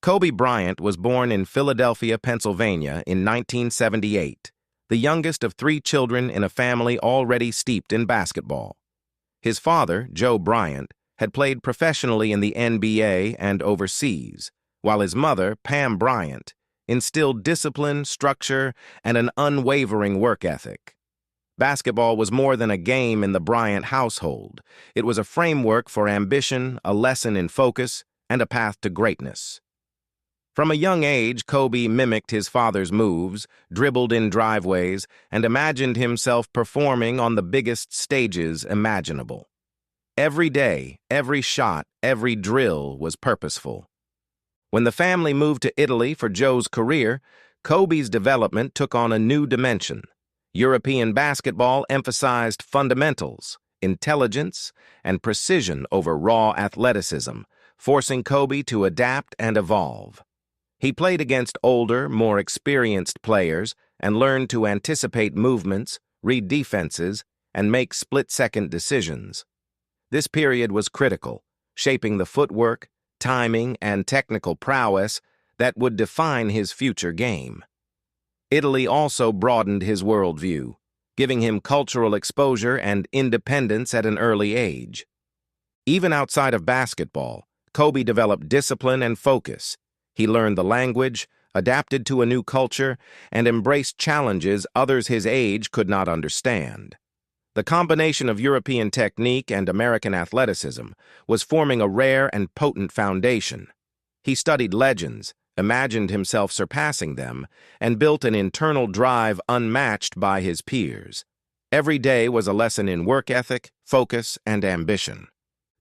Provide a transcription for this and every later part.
Kobe Bryant was born in Philadelphia, Pennsylvania in 1978, the youngest of three children in a family already steeped in basketball. His father, Joe Bryant, had played professionally in the NBA and overseas, while his mother, Pam Bryant, instilled discipline, structure, and an unwavering work ethic. Basketball was more than a game in the Bryant household. It was a framework for ambition, a lesson in focus, and a path to greatness. From a young age, Kobe mimicked his father's moves, dribbled in driveways, and imagined himself performing on the biggest stages imaginable. Every day, every shot, every drill was purposeful. When the family moved to Italy for Joe's career, Kobe's development took on a new dimension. European basketball emphasized fundamentals, intelligence, and precision over raw athleticism, forcing Kobe to adapt and evolve. He played against older, more experienced players and learned to anticipate movements, read defenses, and make split-second decisions. This period was critical, shaping the footwork, timing, and technical prowess that would define his future game. Italy also broadened his worldview, giving him cultural exposure and independence at an early age. Even outside of basketball, Kobe developed discipline and focus. He learned the language, adapted to a new culture, and embraced challenges others his age could not understand. The combination of European technique and American athleticism was forming a rare and potent foundation. He studied legends, imagined himself surpassing them, and built an internal drive unmatched by his peers. Every day was a lesson in work ethic, focus, and ambition.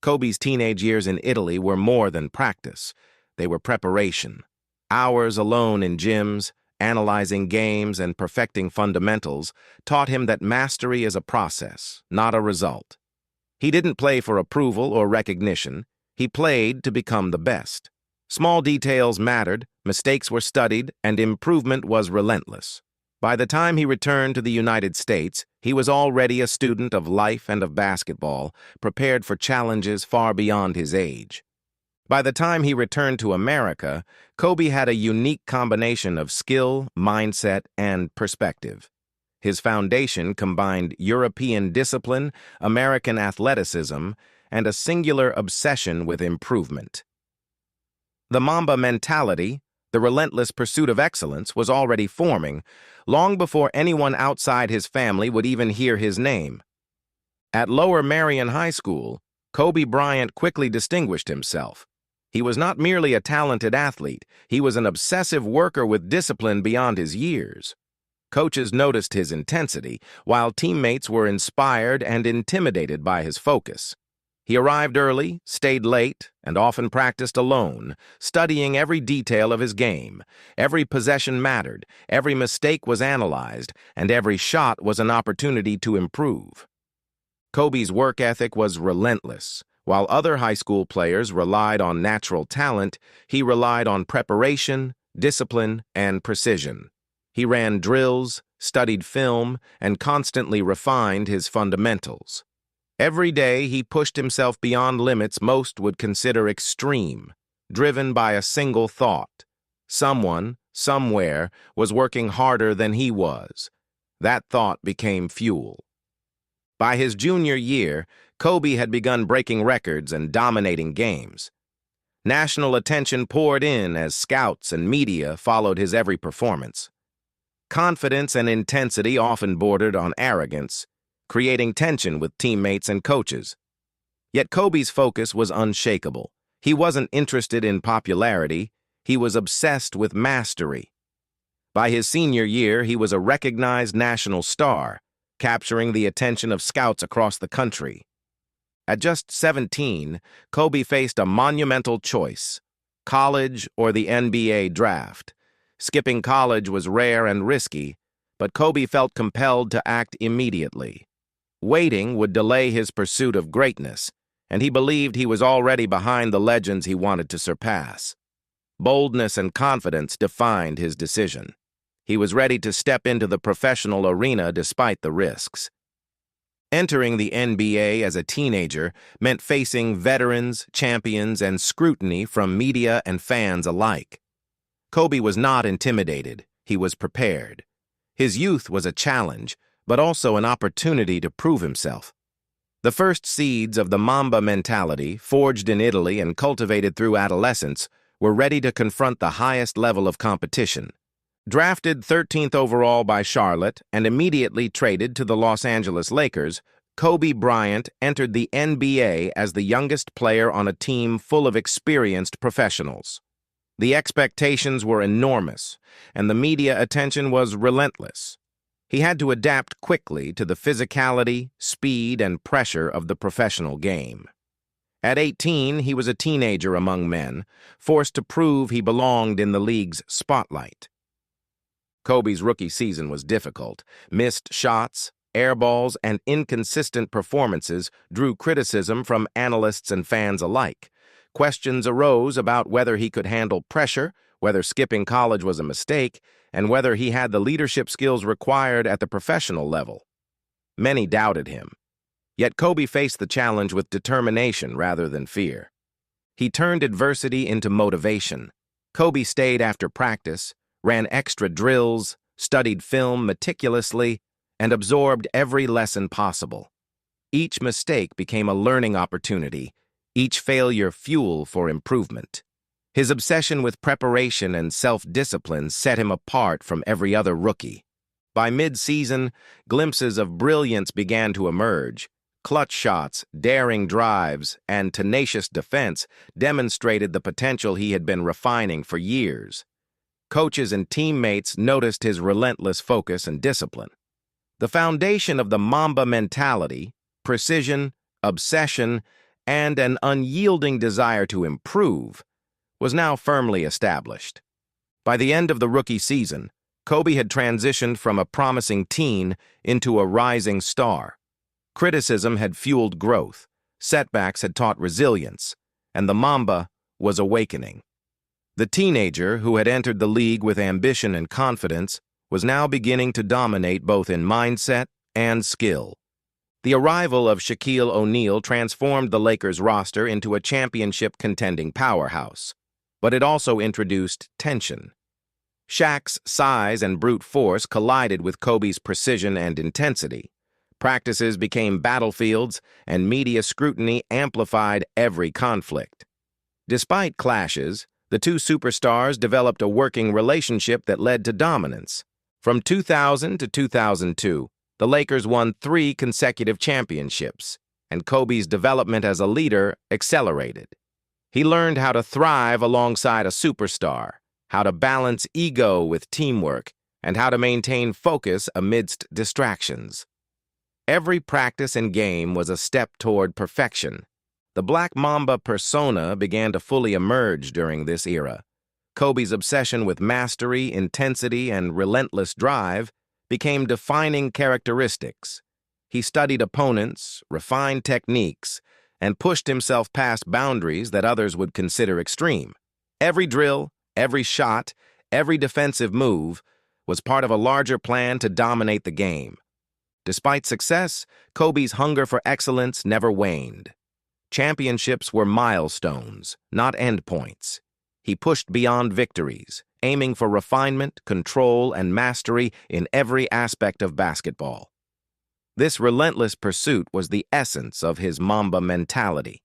Kobe's teenage years in Italy were more than practice. They were preparation. Hours alone in gyms, analyzing games and perfecting fundamentals, taught him that mastery is a process, not a result. He didn't play for approval or recognition. He played to become the best. Small details mattered, mistakes were studied, and improvement was relentless. By the time he returned to the United States, he was already a student of life and of basketball, prepared for challenges far beyond his age. By the time he returned to America, Kobe had a unique combination of skill, mindset, and perspective. His foundation combined European discipline, American athleticism, and a singular obsession with improvement. The Mamba mentality, the relentless pursuit of excellence, was already forming, long before anyone outside his family would even hear his name. At Lower Merion High School, Kobe Bryant quickly distinguished himself. He was not merely a talented athlete, he was an obsessive worker with discipline beyond his years. Coaches noticed his intensity, while teammates were inspired and intimidated by his focus. He arrived early, stayed late, and often practiced alone, studying every detail of his game. Every possession mattered, every mistake was analyzed, and every shot was an opportunity to improve. Kobe's work ethic was relentless. While other high school players relied on natural talent, he relied on preparation, discipline, and precision. He ran drills, studied film, and constantly refined his fundamentals. Every day, he pushed himself beyond limits most would consider extreme, driven by a single thought. Someone, somewhere, was working harder than he was. That thought became fuel. By his junior year, Kobe had begun breaking records and dominating games. National attention poured in as scouts and media followed his every performance. Confidence and intensity often bordered on arrogance, creating tension with teammates and coaches. Yet Kobe's focus was unshakable. He wasn't interested in popularity, he was obsessed with mastery. By his senior year, he was a recognized national star, capturing the attention of scouts across the country. At just 17, Kobe faced a monumental choice: college or the NBA draft. Skipping college was rare and risky, but Kobe felt compelled to act immediately. Waiting would delay his pursuit of greatness, and he believed he was already behind the legends he wanted to surpass. Boldness and confidence defined his decision. He was ready to step into the professional arena despite the risks. Entering the NBA as a teenager meant facing veterans, champions, and scrutiny from media and fans alike. Kobe was not intimidated. He was prepared. His youth was a challenge, but also an opportunity to prove himself. The first seeds of the Mamba mentality, forged in Italy and cultivated through adolescence, were ready to confront the highest level of competition. Drafted 13th overall by Charlotte and immediately traded to the Los Angeles Lakers, Kobe Bryant entered the NBA as the youngest player on a team full of experienced professionals. The expectations were enormous, and the media attention was relentless. He had to adapt quickly to the physicality, speed, and pressure of the professional game. At 18, he was a teenager among men, forced to prove he belonged in the league's spotlight. Kobe's rookie season was difficult. Missed shots, airballs, and inconsistent performances drew criticism from analysts and fans alike. Questions arose about whether he could handle pressure, whether skipping college was a mistake, and whether he had the leadership skills required at the professional level. Many doubted him. Yet Kobe faced the challenge with determination rather than fear. He turned adversity into motivation. Kobe stayed after practice, ran extra drills, studied film meticulously, and absorbed every lesson possible. Each mistake became a learning opportunity, each failure fuel for improvement. His obsession with preparation and self-discipline set him apart from every other rookie. By mid-season, glimpses of brilliance began to emerge. Clutch shots, daring drives, and tenacious defense demonstrated the potential he had been refining for years. Coaches and teammates noticed his relentless focus and discipline. The foundation of the Mamba mentality, precision, obsession, and an unyielding desire to improve, was now firmly established. By the end of the rookie season, Kobe had transitioned from a promising teen into a rising star. Criticism had fueled growth, setbacks had taught resilience, and the Mamba was awakening. The teenager, who had entered the league with ambition and confidence, was now beginning to dominate both in mindset and skill. The arrival of Shaquille O'Neal transformed the Lakers roster into a championship-contending powerhouse, but it also introduced tension. Shaq's size and brute force collided with Kobe's precision and intensity. Practices became battlefields, and media scrutiny amplified every conflict. Despite clashes, the two superstars developed a working relationship that led to dominance. From 2000 to 2002, the Lakers won 3 consecutive championships, and Kobe's development as a leader accelerated. He learned how to thrive alongside a superstar, how to balance ego with teamwork, and how to maintain focus amidst distractions. Every practice and game was a step toward perfection. The Black Mamba persona began to fully emerge during this era. Kobe's obsession with mastery, intensity, and relentless drive became defining characteristics. He studied opponents, refined techniques, and pushed himself past boundaries that others would consider extreme. Every drill, every shot, every defensive move was part of a larger plan to dominate the game. Despite success, Kobe's hunger for excellence never waned. Championships were milestones, not endpoints. He pushed beyond victories, aiming for refinement, control, and mastery in every aspect of basketball. This relentless pursuit was the essence of his Mamba mentality.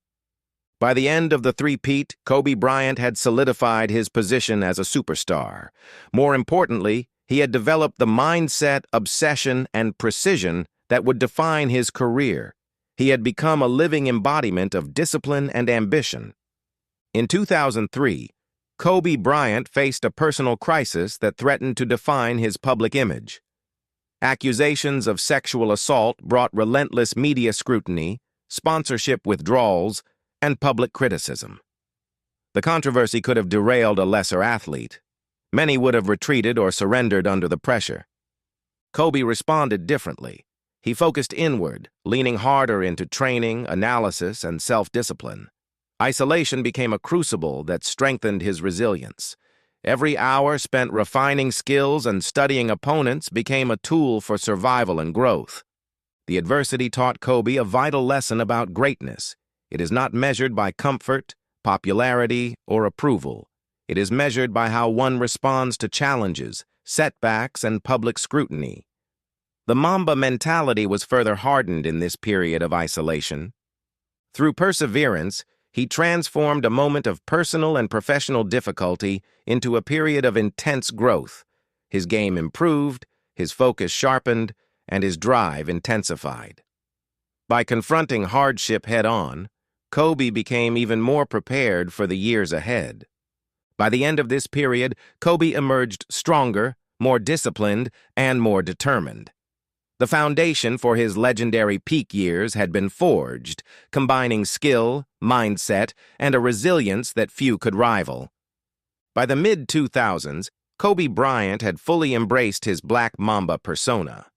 By the end of the three-peat, Kobe Bryant had solidified his position as a superstar. More importantly, he had developed the mindset, obsession, and precision that would define his career. He had become a living embodiment of discipline and ambition. In 2003, Kobe Bryant faced a personal crisis that threatened to define his public image. Accusations of sexual assault brought relentless media scrutiny, sponsorship withdrawals, and public criticism. The controversy could have derailed a lesser athlete. Many would have retreated or surrendered under the pressure. Kobe responded differently. He focused inward, leaning harder into training, analysis, and self-discipline. Isolation became a crucible that strengthened his resilience. Every hour spent refining skills and studying opponents became a tool for survival and growth. The adversity taught Kobe a vital lesson about greatness. It is not measured by comfort, popularity, or approval. It is measured by how one responds to challenges, setbacks, and public scrutiny. The Mamba mentality was further hardened in this period of isolation. Through perseverance, he transformed a moment of personal and professional difficulty into a period of intense growth. His game improved, his focus sharpened, and his drive intensified. By confronting hardship head-on, Kobe became even more prepared for the years ahead. By the end of this period, Kobe emerged stronger, more disciplined, and more determined. The foundation for his legendary peak years had been forged, combining skill, mindset, and a resilience that few could rival. By the mid-2000s, Kobe Bryant had fully embraced his Black Mamba persona.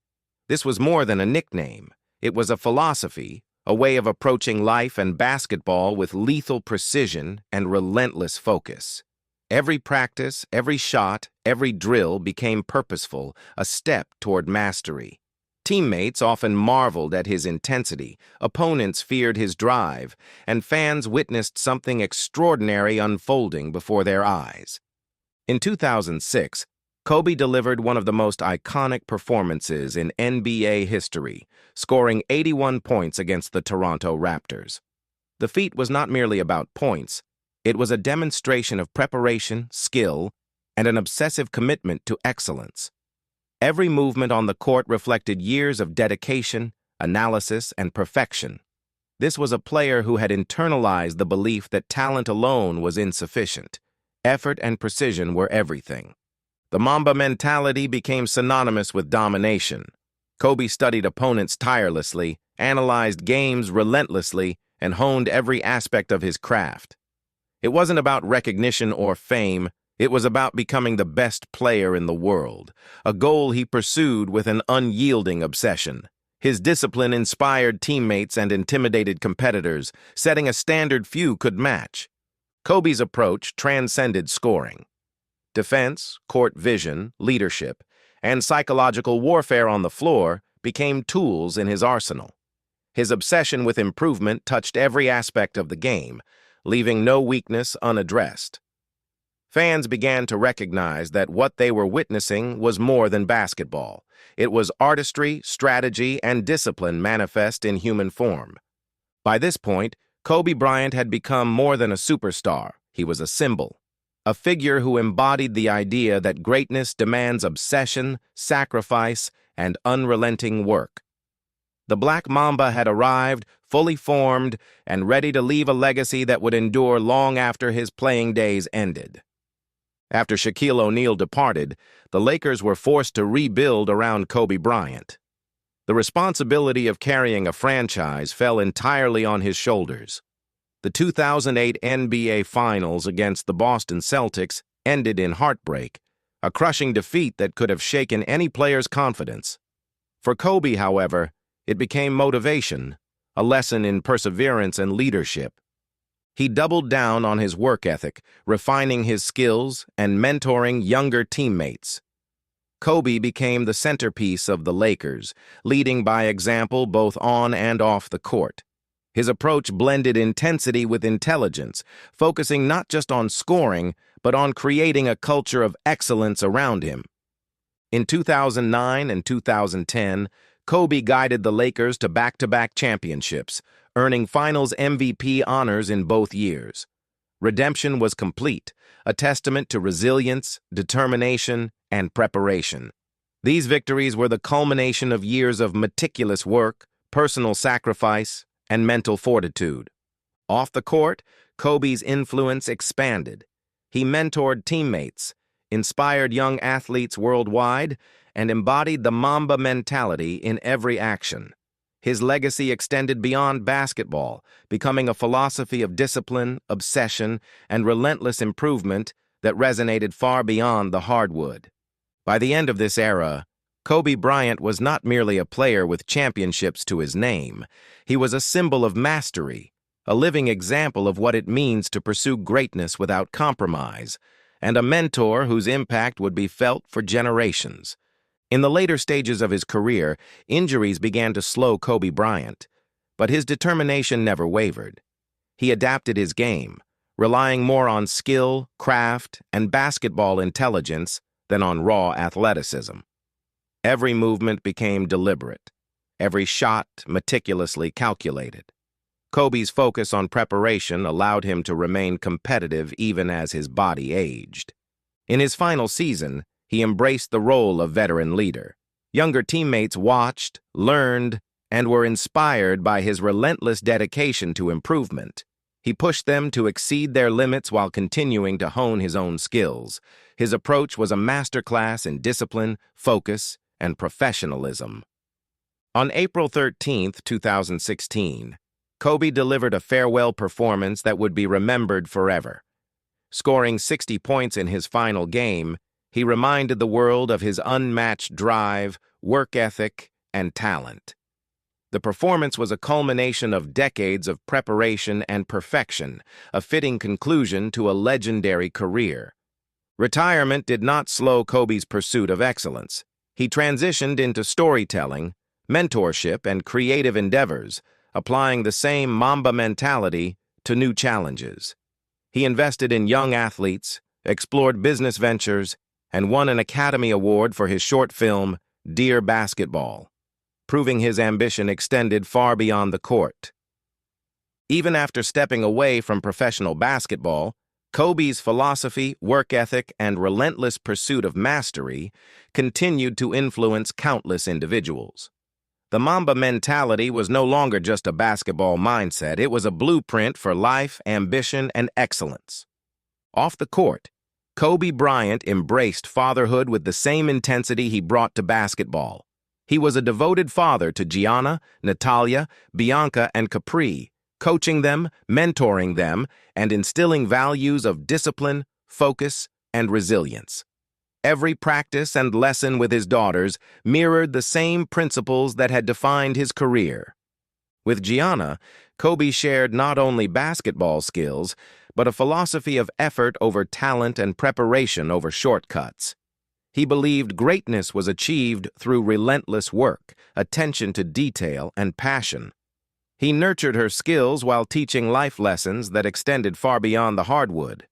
This was more than a nickname. It was a philosophy, a way of approaching life and basketball with lethal precision and relentless focus. Every practice, every shot, every drill became purposeful, a step toward mastery. Teammates often marveled at his intensity, opponents feared his drive, and fans witnessed something extraordinary unfolding before their eyes. In 2006, Kobe delivered one of the most iconic performances in NBA history, scoring 81 points against the Toronto Raptors. The feat was not merely about points. It was a demonstration of preparation, skill, and an obsessive commitment to excellence. Every movement on the court reflected years of dedication, analysis, and perfection. This was a player who had internalized the belief that talent alone was insufficient. Effort and precision were everything. The Mamba mentality became synonymous with domination. Kobe studied opponents tirelessly, analyzed games relentlessly, and honed every aspect of his craft. It wasn't about recognition or fame. It was about becoming the best player in the world, a goal he pursued with an unyielding obsession. His discipline inspired teammates and intimidated competitors, setting a standard few could match. Kobe's approach transcended scoring. Defense, court vision, leadership, and psychological warfare on the floor became tools in his arsenal. His obsession with improvement touched every aspect of the game, leaving no weakness unaddressed. Fans began to recognize that what they were witnessing was more than basketball. It was artistry, strategy, and discipline manifest in human form. By this point, Kobe Bryant had become more than a superstar. He was a symbol, a figure who embodied the idea that greatness demands obsession, sacrifice, and unrelenting work. The Black Mamba had arrived, fully formed, and ready to leave a legacy that would endure long after his playing days ended. After Shaquille O'Neal departed, the Lakers were forced to rebuild around Kobe Bryant. The responsibility of carrying a franchise fell entirely on his shoulders. The 2008 NBA Finals against the Boston Celtics ended in heartbreak, a crushing defeat that could have shaken any player's confidence. For Kobe, however, it became motivation, a lesson in perseverance and leadership. He doubled down on his work ethic, refining his skills and mentoring younger teammates. Kobe became the centerpiece of the Lakers, leading by example both on and off the court. His approach blended intensity with intelligence, focusing not just on scoring, but on creating a culture of excellence around him. In 2009 and 2010, Kobe guided the Lakers to back-to-back championships, earning Finals MVP honors in both years. Redemption was complete, a testament to resilience, determination, and preparation. These victories were the culmination of years of meticulous work, personal sacrifice, and mental fortitude. Off the court, Kobe's influence expanded. He mentored teammates, inspired young athletes worldwide, and embodied the Mamba mentality in every action. His legacy extended beyond basketball, becoming a philosophy of discipline, obsession, and relentless improvement that resonated far beyond the hardwood. By the end of this era, Kobe Bryant was not merely a player with championships to his name. He was a symbol of mastery, a living example of what it means to pursue greatness without compromise, and a mentor whose impact would be felt for generations. In the later stages of his career, injuries began to slow Kobe Bryant, but his determination never wavered. He adapted his game, relying more on skill, craft, and basketball intelligence than on raw athleticism. Every movement became deliberate, every shot meticulously calculated. Kobe's focus on preparation allowed him to remain competitive even as his body aged. In his final season, he embraced the role of veteran leader. Younger teammates watched, learned, and were inspired by his relentless dedication to improvement. He pushed them to exceed their limits while continuing to hone his own skills. His approach was a masterclass in discipline, focus, and professionalism. On April 13, 2016, Kobe delivered a farewell performance that would be remembered forever. Scoring 60 points in his final game, he reminded the world of his unmatched drive, work ethic, and talent. The performance was a culmination of decades of preparation and perfection, a fitting conclusion to a legendary career. Retirement did not slow Kobe's pursuit of excellence. He transitioned into storytelling, mentorship, and creative endeavors, applying the same Mamba mentality to new challenges. He invested in young athletes, explored business ventures, and won an Academy Award for his short film, Dear Basketball, proving his ambition extended far beyond the court. Even after stepping away from professional basketball, Kobe's philosophy, work ethic, and relentless pursuit of mastery continued to influence countless individuals. The Mamba mentality was no longer just a basketball mindset, it was a blueprint for life, ambition, and excellence. Off the court, Kobe Bryant embraced fatherhood with the same intensity he brought to basketball. He was a devoted father to Gianna, Natalia, Bianca, and Capri, coaching them, mentoring them, and instilling values of discipline, focus, and resilience. Every practice and lesson with his daughters mirrored the same principles that had defined his career. With Gianna, Kobe shared not only basketball skills, but a philosophy of effort over talent and preparation over shortcuts. He believed greatness was achieved through relentless work, attention to detail, and passion. He nurtured her skills while teaching life lessons that extended far beyond the hardwood.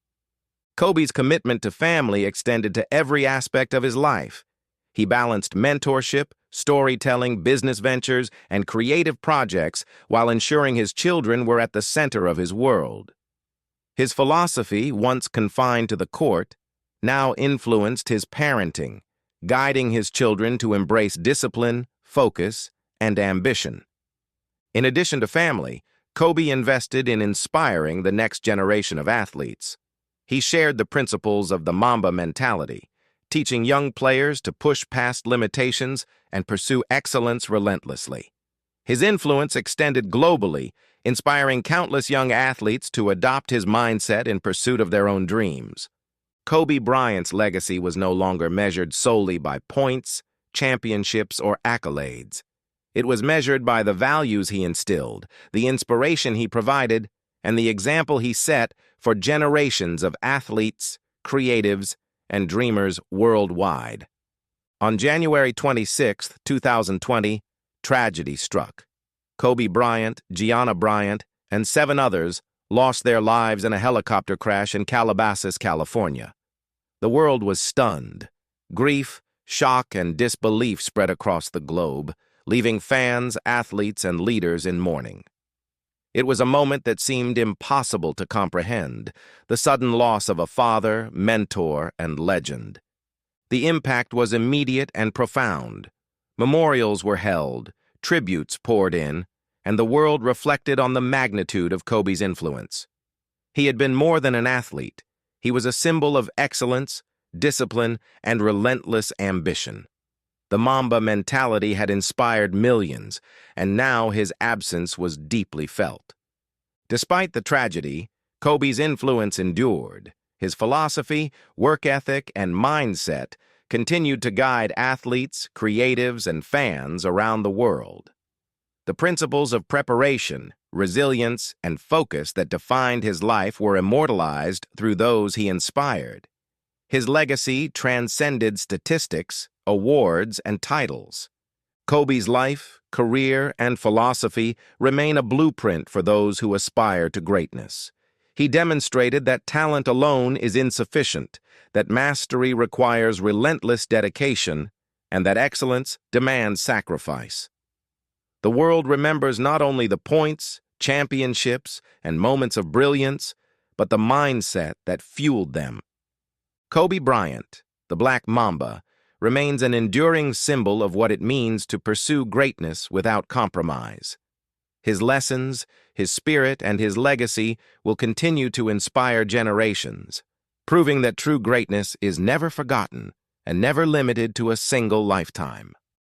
Kobe's commitment to family extended to every aspect of his life. He balanced mentorship, storytelling, business ventures, and creative projects while ensuring his children were at the center of his world. His philosophy, once confined to the court, now influenced his parenting, guiding his children to embrace discipline, focus, and ambition. In addition to family, Kobe invested in inspiring the next generation of athletes. He shared the principles of the Mamba mentality, teaching young players to push past limitations and pursue excellence relentlessly. His influence extended globally, inspiring countless young athletes to adopt his mindset in pursuit of their own dreams. Kobe Bryant's legacy was no longer measured solely by points, championships, or accolades. It was measured by the values he instilled, the inspiration he provided, and the example he set for generations of athletes, creatives, and dreamers worldwide. On January 26, 2020, tragedy struck. Kobe Bryant, Gianna Bryant, and 7 others lost their lives in a helicopter crash in Calabasas, California. The world was stunned. Grief, shock, and disbelief spread across the globe, leaving fans, athletes, and leaders in mourning. It was a moment that seemed impossible to comprehend, the sudden loss of a father, mentor, and legend. The impact was immediate and profound. Memorials were held, tributes poured in, and the world reflected on the magnitude of Kobe's influence. He had been more than an athlete. He was a symbol of excellence, discipline, and relentless ambition. The Mamba mentality had inspired millions, and now his absence was deeply felt. Despite the tragedy, Kobe's influence endured. His philosophy, work ethic, and mindset continued to guide athletes, creatives, and fans around the world. The principles of preparation, resilience, and focus that defined his life were immortalized through those he inspired. His legacy transcended statistics, awards, and titles. Kobe's life, career, and philosophy remain a blueprint for those who aspire to greatness. He demonstrated that talent alone is insufficient, that mastery requires relentless dedication, and that excellence demands sacrifice. The world remembers not only the points, championships, and moments of brilliance, but the mindset that fueled them. Kobe Bryant, the Black Mamba, remains an enduring symbol of what it means to pursue greatness without compromise. His lessons, his spirit, and his legacy will continue to inspire generations, proving that true greatness is never forgotten and never limited to a single lifetime.